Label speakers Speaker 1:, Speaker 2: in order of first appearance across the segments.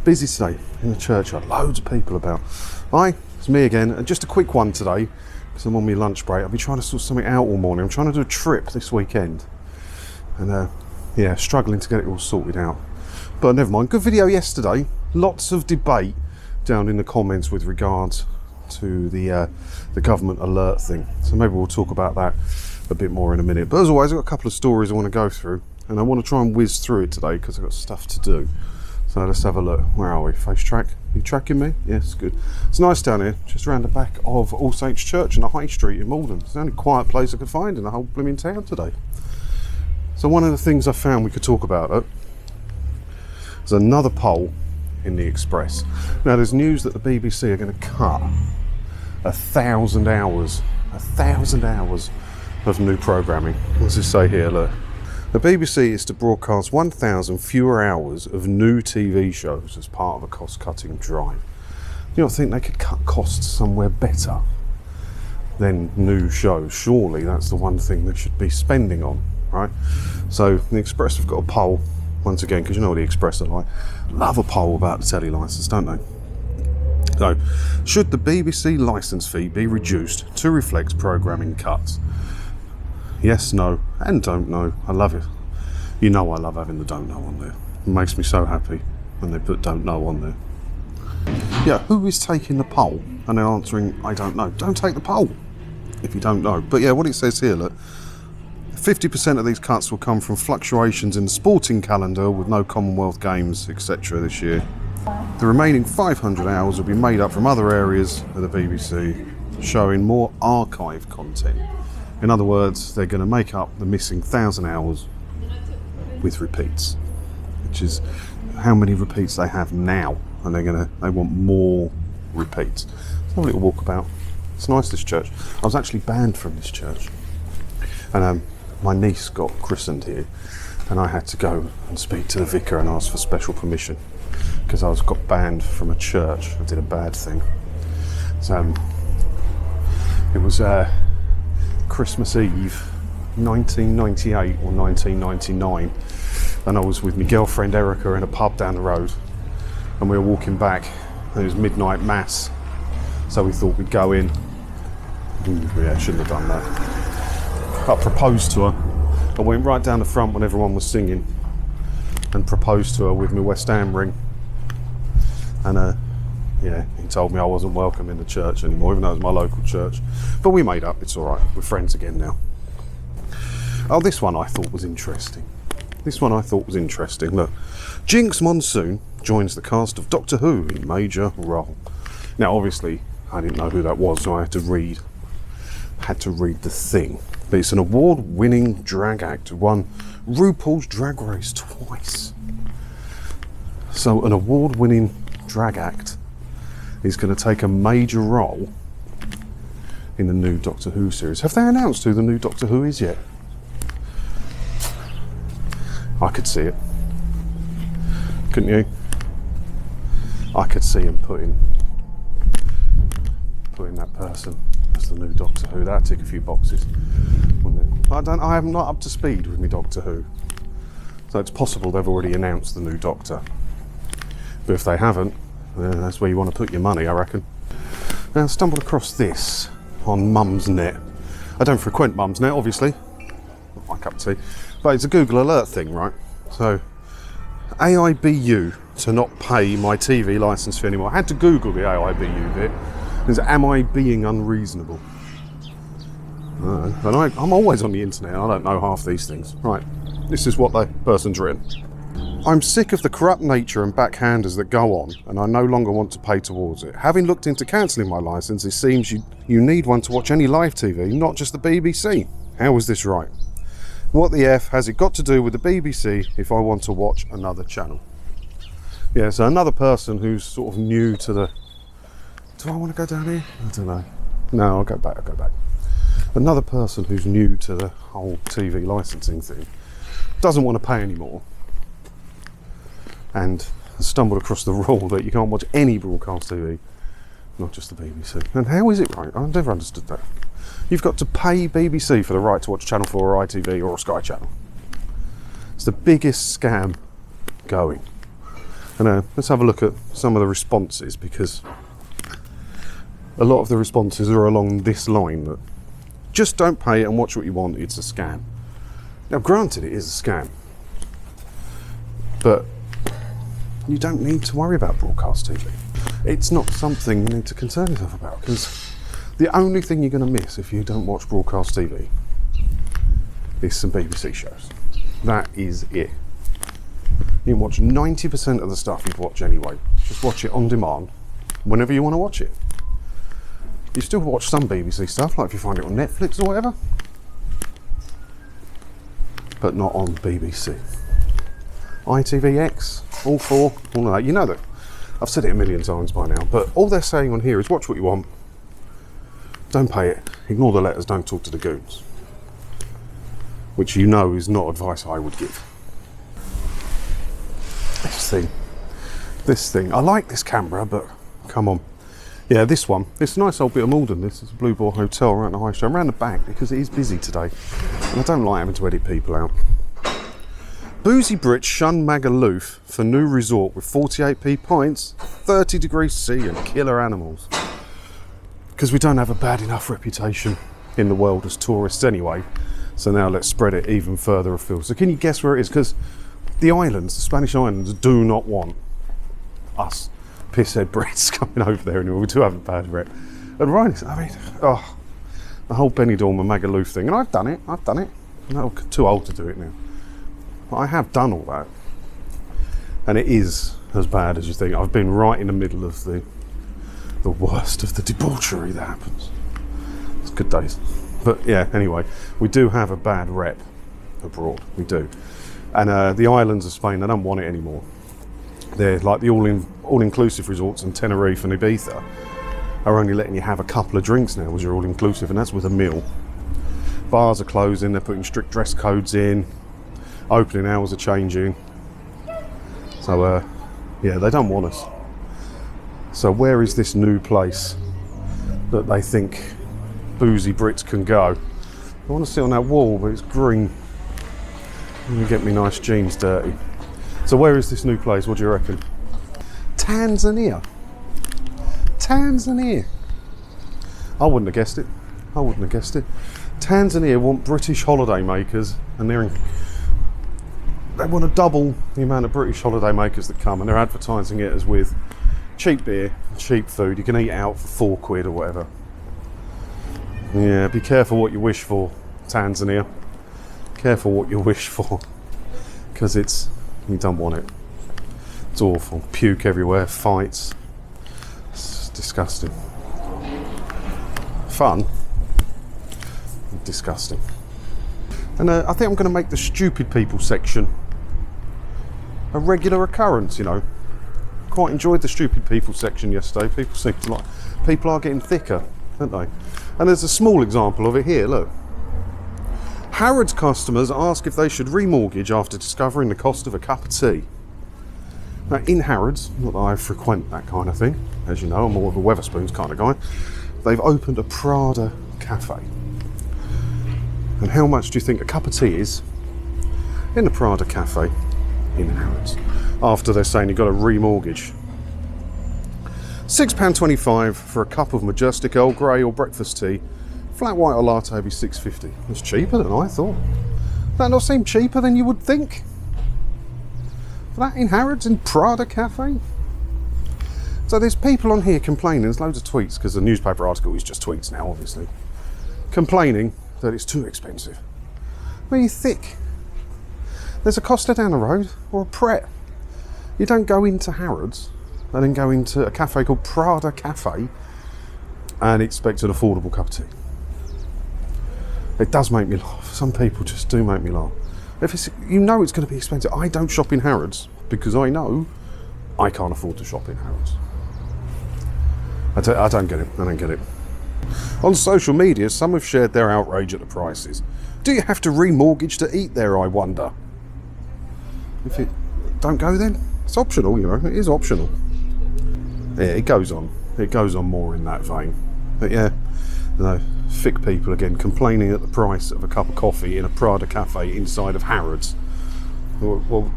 Speaker 1: Busy today in the churchyard, loads of people about. Hi, it's me again, and just a quick one today, because I'm on my lunch break. I've been trying to sort something out all morning. I'm trying to do a trip this weekend, and yeah, struggling to get it all sorted out. But never mind, good video yesterday. Lots of debate down in the comments with regards to the government alert thing. So maybe we'll talk about that a bit more in a minute. But as always, I've got a couple of stories I want to go through, and I want to try and whiz through it today because I've got stuff to do. So let's have a look. Where are we? Face track. You tracking me? Yes, good. It's nice down here, just around the back of All Saints Church on the High Street in Malden. It's the only quiet place I could find in the whole blooming town today. So one of the things I found we could talk about is another poll in the Express. Now there's news that the BBC are going to cut 1,000 hours of new programming. What's it say here? Look. The BBC is to broadcast 1,000 fewer hours of new TV shows as part of a cost-cutting drive. You don't think they could cut costs somewhere better than new shows? Surely that's the one thing they should be spending on, right? So the Express have got a poll, once again, because you know what the Express are like. Love a poll about the telly licence, don't they? So, should the BBC licence fee be reduced to reflect programming cuts? Yes, no, and don't know. I love it. You know I love having the don't know on there. It makes me so happy when they put don't know on there. Yeah, who is taking the poll and then answering, I don't know? Don't take the poll if you don't know. But yeah, what it says here, look, 50% of these cuts will come from fluctuations in the sporting calendar with no Commonwealth Games, etc. this year. The remaining 500 hours will be made up from other areas of the BBC, showing more archive content. In other words, they're going to make up the missing 1,000 hours with repeats, which is how many repeats they have now, and they want more repeats. Let's have a little walk about. It's nice, this church. I was actually banned from this church, and my niece got christened here, and I had to go and speak to the vicar and ask for special permission because I got banned from a church. I did a bad thing. So it was Christmas Eve 1998 or 1999, and I was with my girlfriend Erica in a pub down the road, and we were walking back, and it was midnight mass, so we thought we'd go in. Yeah, shouldn't have done that. I proposed to her. I went right down the front when everyone was singing and proposed to her with my West Ham ring, and yeah, he told me I wasn't welcome in the church anymore, even though it was my local church. But we made up, it's all right. We're friends again now. Oh, this one I thought was interesting. Look, Jinx Monsoon joins the cast of Doctor Who in major role. Now, obviously, I didn't know who that was, so I had to read the thing. But it's an award-winning drag act who won RuPaul's Drag Race twice. So, an award-winning drag act is going to take a major role in the new Doctor Who series. Have they announced who the new Doctor Who is yet? I could see it. Couldn't you? I could see him putting that person as the new Doctor Who. That'd tick a few boxes, wouldn't it? I am not up to speed with me Doctor Who. So it's possible they've already announced the new Doctor. But if they haven't, that's where you want to put your money, I reckon. Now, I stumbled across this on Mum's Net. I don't frequent Mum's Net, obviously. Not my cup of tea. But it's a Google alert thing, right? So, AIBU to not pay my TV licence fee anymore. I had to Google the AIBU bit. Because am I being unreasonable? And I'm always on the internet. I don't know half these things. Right, this is what the person's written. I'm sick of the corrupt nature and backhanders that go on, and I no longer want to pay towards it. Having looked into cancelling my licence, it seems you need one to watch any live TV, not just the BBC. How is this right? What the F has it got to do with the BBC if I want to watch another channel? Yeah, so another person who's sort of new to the... Do I want to go down here? I don't know. No, I'll go back. Another person who's new to the whole TV licensing thing doesn't want to pay anymore, and has stumbled across the rule that you can't watch any broadcast TV, not just the BBC. And how is it right? I've never understood that. You've got to pay BBC for the right to watch Channel 4 or ITV or a Sky Channel. It's the biggest scam going. And let's have a look at some of the responses, because a lot of the responses are along this line that just don't pay it and watch what you want, it's a scam. Now granted, it is a scam, but you don't need to worry about broadcast TV. It's not something you need to concern yourself about, because the only thing you're going to miss if you don't watch broadcast TV is some BBC shows. That is it. You can watch 90% of the stuff you'd watch anyway. Just watch it on demand whenever you want to watch it. You still watch some BBC stuff, like if you find it on Netflix or whatever, but not on BBC. ITVX, all four, all of that. You know that. I've said it a million times by now, but all they're saying on here is watch what you want, don't pay it, ignore the letters, don't talk to the goons. Which you know is not advice I would give. This thing. I like this camera, but come on. Yeah, this one. It's a nice old bit of Malden. This is a Blue Ball Hotel around the High Street. I'm around the back because it is busy today, and I don't like having to edit people out. Boozy Brits shun Magaluf for new resort with 48p pints, 30 degrees C and killer animals. Because we don't have a bad enough reputation in the world as tourists anyway, so now let's spread it even further afield. So can you guess where it is? Because the islands, the Spanish islands, do not want us pisshead Brits coming over there anymore. We do have a bad rep. And right, I mean, the whole Benidorm and Magaluf thing, and I've done it. I'm not too old to do it now. I have done all that, and it is as bad as you think. I've been right in the middle of the worst of the debauchery that happens. It's good days. But yeah, anyway, we do have a bad rep abroad, we do. And the islands of Spain, they don't want it anymore. They're like the all-inclusive resorts in Tenerife and Ibiza are only letting you have a couple of drinks now as your all-inclusive, and that's with a meal. Bars are closing, they're putting strict dress codes in. Opening hours are changing, so yeah, they don't want us. So where is this new place that they think boozy Brits can go? I want to sit on that wall, but it's green. Let me get me nice jeans dirty. So where is this new place? What do you reckon? Tanzania. I wouldn't have guessed it. Tanzania want British holiday makers, and they want to double the amount of British holiday makers that come, and they're advertising it as with cheap beer, cheap food. You can eat out for £4 or whatever. Yeah, be careful what you wish for, Tanzania. Careful what you wish for, because you don't want it. It's awful. Puke everywhere, fights. It's disgusting. Fun. Disgusting. And I think I'm going to make the stupid people section a regular occurrence, you know. Quite enjoyed the stupid people section yesterday. People are getting thicker, aren't they? And there's a small example of it here, look. Harrods customers ask if they should remortgage after discovering the cost of a cup of tea. Now in Harrods, not that I frequent that kind of thing, as you know, I'm more of a Wetherspoons kind of guy, they've opened a Prada cafe. And how much do you think a cup of tea is in the Prada cafe in Harrods, after they're saying you've got to remortgage? £6.25 for a cup of Majestic Earl Grey or breakfast tea. Flat white or latte would be £6.50. That's cheaper than I thought. Does that not seem cheaper than you would think? For that in Harrods, in Prada cafe? So there's people on here complaining, there's loads of tweets, because the newspaper article is just tweets now, obviously, complaining that it's too expensive. Where you think? There's a Costa down the road, or a Pret. You don't go into Harrods and then go into a cafe called Prada Cafe and expect an affordable cup of tea. It does make me laugh. Some people just do make me laugh. If it's, you know it's going to be expensive. I don't shop in Harrods because I know I can't afford to shop in Harrods. I don't get it. On social media, some have shared their outrage at the prices. Do you have to remortgage to eat there, I wonder? If it don't go then, it's optional, you know, it is optional. Yeah, it goes on more in that vein. But yeah, you know, thick people again complaining at the price of a cup of coffee in a Prada cafe inside of Harrods. Well,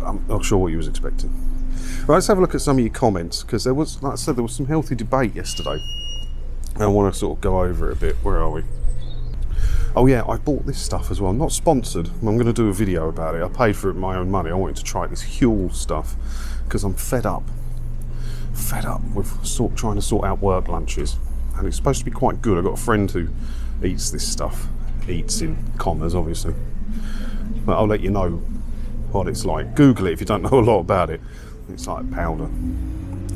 Speaker 1: I'm not sure what you was expecting. Right, let's have a look at some of your comments, because there was, like I said, there was some healthy debate yesterday. I want to sort of go over it a bit. Where are we? Oh yeah, I bought this stuff as well. Not sponsored. I'm going to do a video about it. I paid for it with my own money. I wanted to try this Huel stuff because I'm fed up. Fed up with trying to sort out work lunches. And it's supposed to be quite good. I've got a friend who eats this stuff. Eats in commas, obviously. But I'll let you know what it's like. Google it if you don't know a lot about it. It's like powder.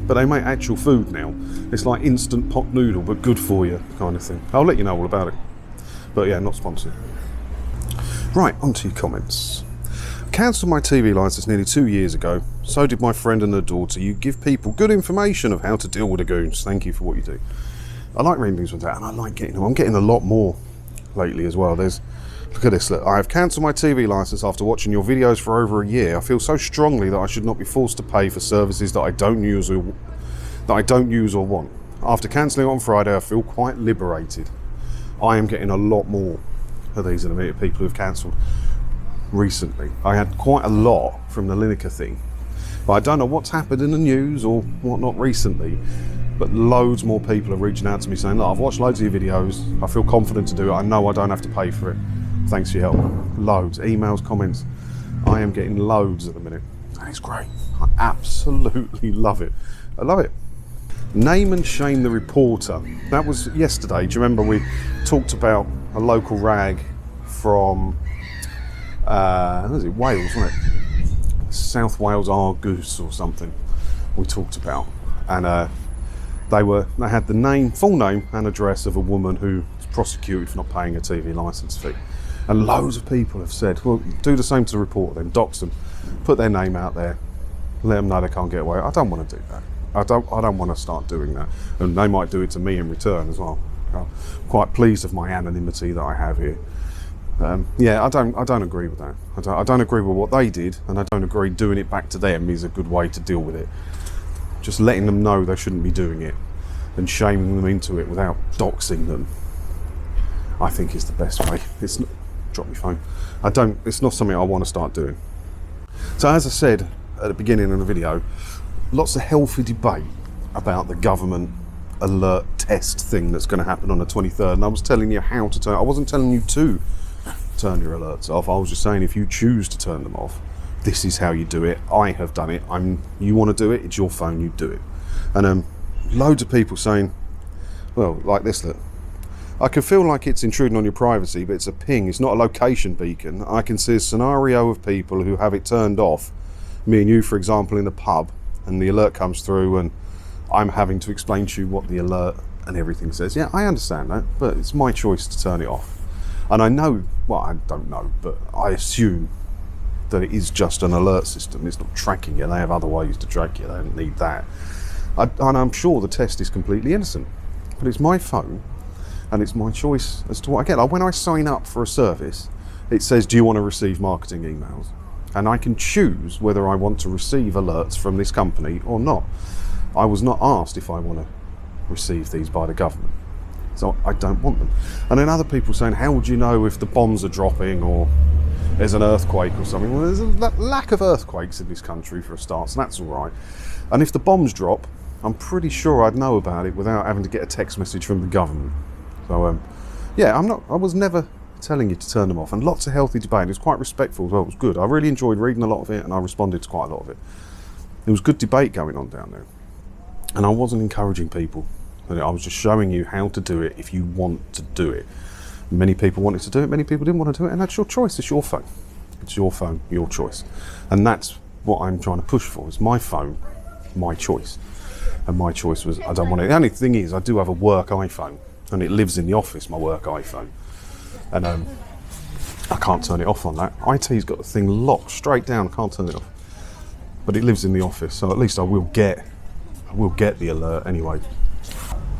Speaker 1: But they make actual food now. It's like instant pot noodle, but good for you kind of thing. I'll let you know all about it. But yeah, not sponsored. Right, on to your comments. Cancelled my TV licence nearly 2 years ago. So did my friend and her daughter. You give people good information of how to deal with the goons. Thank you for what you do. I like reading things like that, and I like getting them. I'm getting a lot more lately as well. Look at this. Look, I have cancelled my TV licence after watching your videos for over a year. I feel so strongly that I should not be forced to pay for services that I don't use or want. After cancelling on Friday, I feel quite liberated. I am getting a lot more of these in a minute, people who have cancelled recently. I had quite a lot from the Lineker thing, but I don't know what's happened in the news or whatnot recently. But loads more people are reaching out to me saying, look, I've watched loads of your videos. I feel confident to do it. I know I don't have to pay for it. Thanks for your help. Loads, emails, comments. I am getting loads at the minute. And it's great. I absolutely love it. I love it. Name and shame the reporter. That was yesterday. Do you remember we talked about a local rag from, what was it, Wales, wasn't it? South Wales Argus or something we talked about. And they had the full name and address of a woman who was prosecuted for not paying a TV licence fee. And loads of people have said, well, do the same to the reporter then, dox them, put their name out there, let them know they can't get away. I don't want to do that. I don't want to start doing that. And they might do it to me in return as well. I'm quite pleased with my anonymity that I have here. Yeah, I don't agree with that. I don't agree with what they did, and I don't agree doing it back to them is a good way to deal with it. Just letting them know they shouldn't be doing it and shaming them into it without doxing them, I think is the best way. It's not, drop my phone. It's not something I want to start doing. So as I said at the beginning of the video, lots of healthy debate about the government alert test thing that's going to happen on the 23rd. And I was telling you how to turn. I wasn't telling you to turn your alerts off. I was just saying if you choose to turn them off, this is how you do it. I have done it. You want to do it, it's your phone, you do it. And loads of people saying, well, like this, look. I can feel like it's intruding on your privacy, but it's a ping. It's not a location beacon. I can see a scenario of people who have it turned off. Me and you, for example, in the pub, and the alert comes through and I'm having to explain to you what the alert and everything says. Yeah, I understand that, but it's my choice to turn it off. And I know, well, I don't know, but I assume that it is just an alert system. It's not tracking you. They have other ways to track you. They don't need that. And I'm sure the test is completely innocent, but it's my phone and it's my choice as to what I get. Like when I sign up for a service, it says, do you want to receive marketing emails? And I can choose whether I want to receive alerts from this company or not. I was not asked if I want to receive these by the government, so I don't want them. And then other people saying, how would you know if the bombs are dropping or there's an earthquake or something? Well, there's a lack of earthquakes in this country for a start, so that's all right. And if the bombs drop, I'm pretty sure I'd know about it without having to get a text message from the government. So yeah, I was never telling you to turn them off, and lots of healthy debate. It was quite respectful as well. It was good. I really enjoyed reading a lot of it, and I responded to quite a lot of it. There was good debate going on down there, and I wasn't encouraging people. I was just showing you how to do it if you want to do it. Many people wanted to do it, many people didn't want to do it, and that's your choice. It's your phone. It's your phone, your choice. And that's what I'm trying to push for. It's my phone, my choice. And my choice was, I don't want it. The only thing is, I do have a work iPhone, and it lives in the office, my work iPhone. And I can't turn it off on that. IT's got the thing locked straight down, can't turn it off. But it lives in the office, so at least I will get the alert anyway.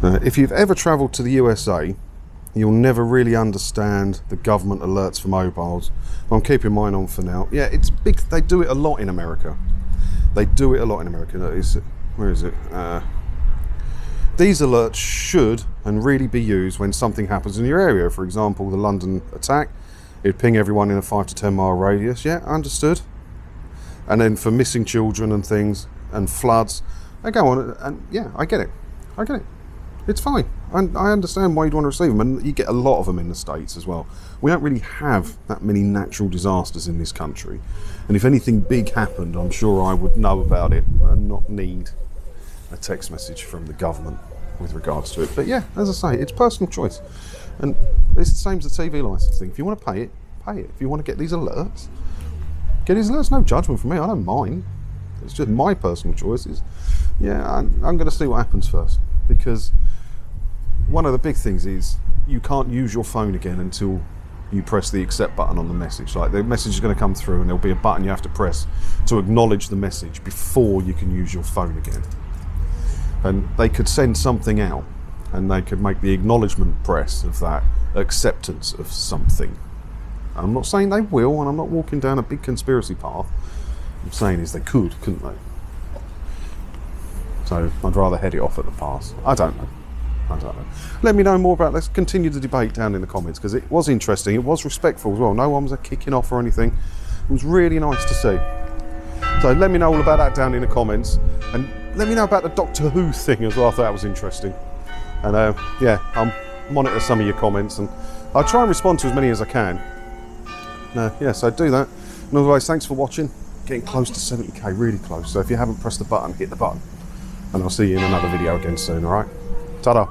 Speaker 1: If you've ever travelled to the USA, you'll never really understand the government alerts for mobiles. I'm keeping mine on for now. Yeah, it's big. They do it a lot in America. Where is it? These alerts should and really be used when something happens in your area. For example, the London attack, it'd ping everyone in a 5 to 10 mile radius. Yeah, understood. And then for missing children and things, and floods. They go on, and yeah, I get it. It's fine. And I understand why you'd want to receive them, and you get a lot of them in the States as well. We don't really have that many natural disasters in this country, and if anything big happened, I'm sure I would know about it and not need a text message from the government with regards to it. But yeah, as I say, it's personal choice, and it's the same as the TV license thing. If you want to pay it, pay it. If you want to get these alerts, get these alerts. No judgment from me. I don't mind. It's just my personal choices. Yeah, I'm going to see what happens first, because one of the big things is you can't use your phone again until you press the accept button on the message. Like, the message is going to come through and there'll be a button you have to press to acknowledge the message before you can use your phone again. And they could send something out and they could make the acknowledgement press of that acceptance of something. I'm not saying they will, and I'm not walking down a big conspiracy path. I'm saying is they could, couldn't they? So I'd rather head it off at the pass. I don't know. Let me know more about. Let's continue the debate down in the comments, because it was interesting. It was respectful as well. No one was kicking off or anything. It was really nice to see. So let me know all about that down in the comments, and let me know about the Doctor Who thing as well. I thought that was interesting. And yeah, I'll monitor some of your comments, and I'll try and respond to as many as I can. Yeah, so do that. And otherwise, thanks for watching. Getting close to 70k, really close. So if you haven't pressed the button, hit the button. And I'll see you in another video again soon, alright? Ta-da.